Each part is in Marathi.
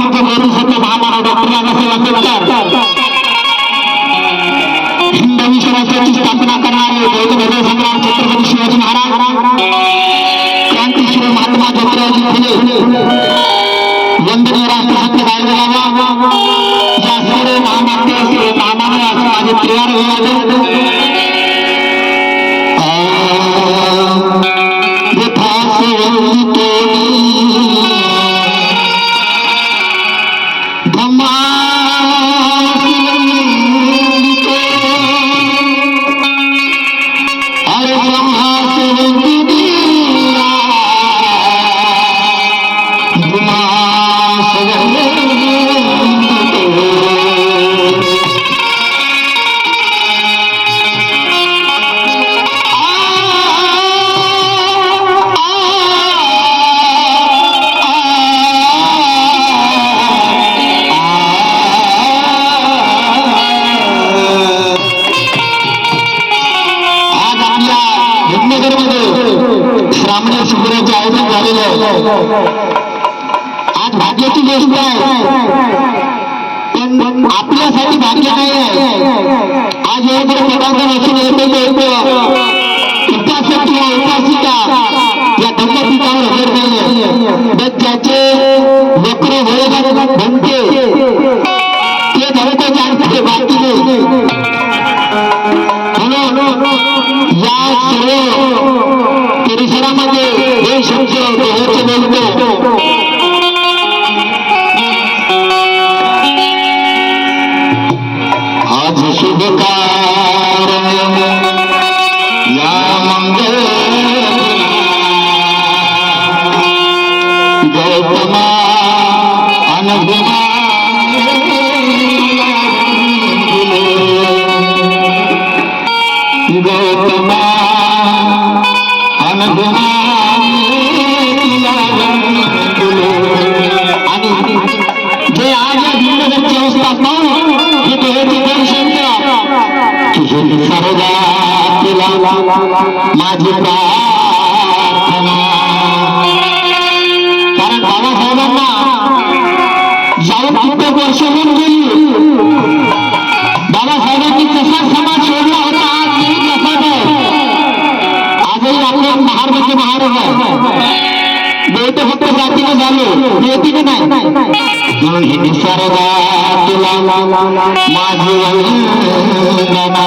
महाराष्ट्राचे गौरवसत्य महामानव डॉक्टर बाबासाहेब आंबेडकर हिंदवी स्वराज्याची स्थापना करणारे बौद्ध संग्राम छत्रपती शिवाजी महाराज क्रांतीश्री महात्मा ज्योतिरावजी फुले वंदनीय राष्ट्रसंत बाळगंगाबाबा या सर्व महामान्य महामानव असं माझे प्रियार विवाद आज भाग्याची गोष्ट आहे पण आपल्यासाठी भाग्य नाही आहे। आज एवढं पदार्थ असून येतो उपासक किंवा उपासिका या धर्मपीठावर हजर नाही पण त्याचे वक्र बनते ते नव्हतं जाणते बाकी नाही। म्हणून या सर्व परिसरामध्ये हे शब्द देहाचे बोलतो आज शुभ कार्य या मंगल गौतमा अनघुमा गौतमा अनघुमा आणि जे आज या भिन्नतेची अवस्था पाहून हे देहाचे दर्शन तुझे सर्वदा केला माझी प्रार्थना। कारण बाबासाहेबांना जाऊन कित्येक वर्ष होऊन गेली। बाबासाहेबांनी जसा समाज सोडला होता आज तसाच आहे। आजही आपल्या महार म्हणजे महार आहे बोलतो फक्त जातीने झालो नेतीने नाही। म्हणून हे निसर्गा तुला माझी वंदना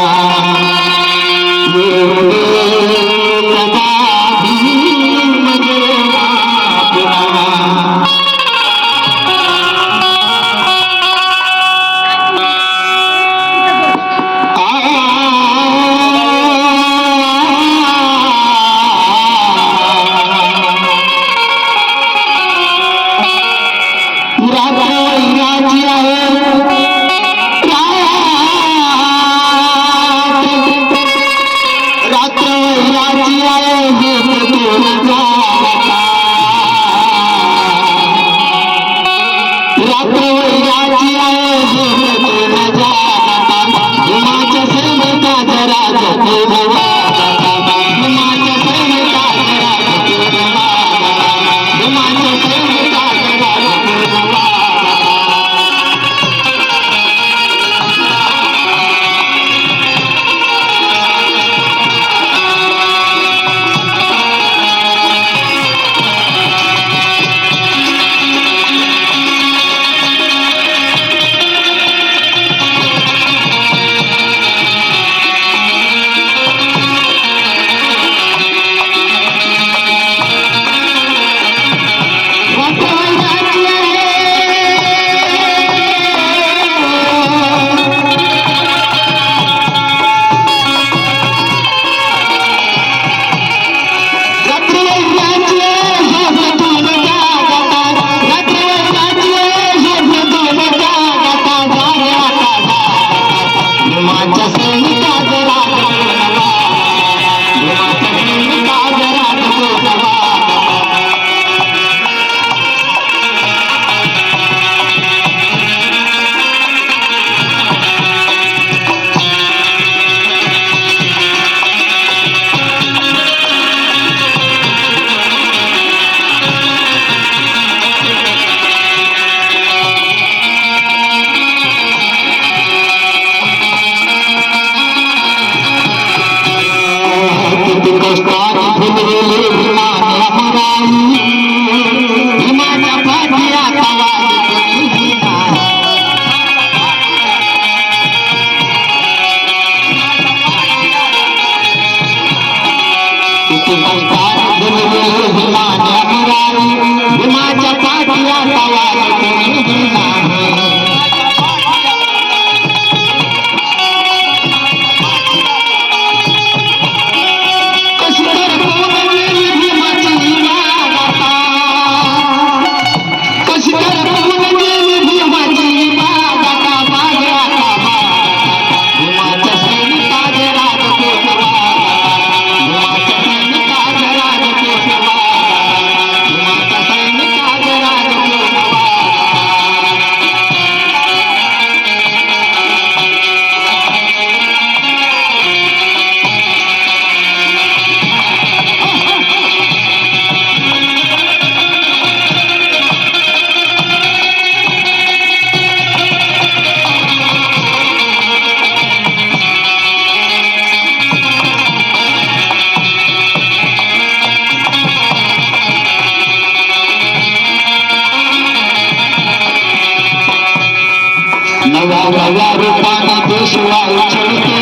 नव्या नव्या रूपाने देशवाई छळते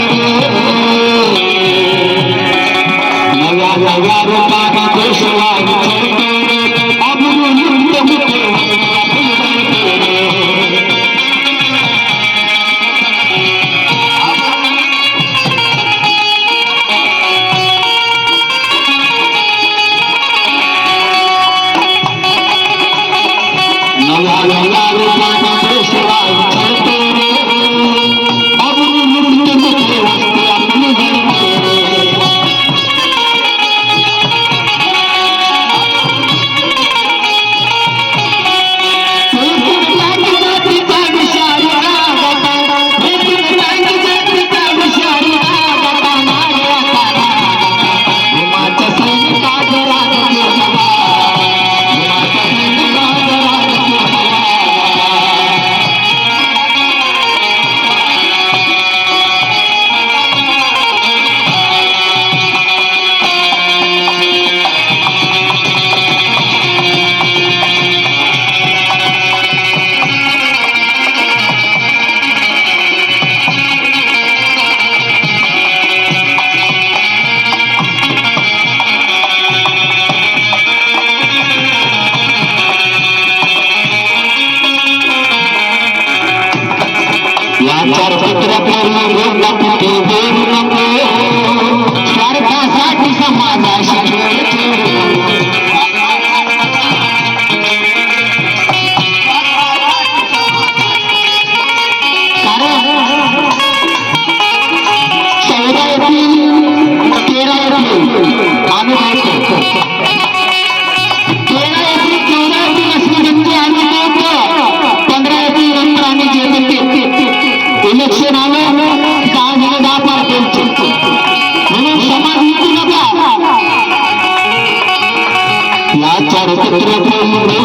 नव्या नव्या रूपाने देशवाई छळते अमरून युद्ध होते नव्या नव्या रूपाने देशवाई छळते अमरून युद्ध होते वस्ते आपली चार पत्रासाठी देऊ नको स्वार्थासाठी समाजाशी कारण 14 एप्रिल 13 एप्रिल आम्ही माहिती 13 एप्रिल 14 एप्रिल असल्यानंतर आम्ही नव्हतो 15 एप्रिल नंतर आम्ही जेवण इलेक्शन आलं 10 पार्ट्यांचे म्हणून समाज विकू नका या चार पत्रामुळे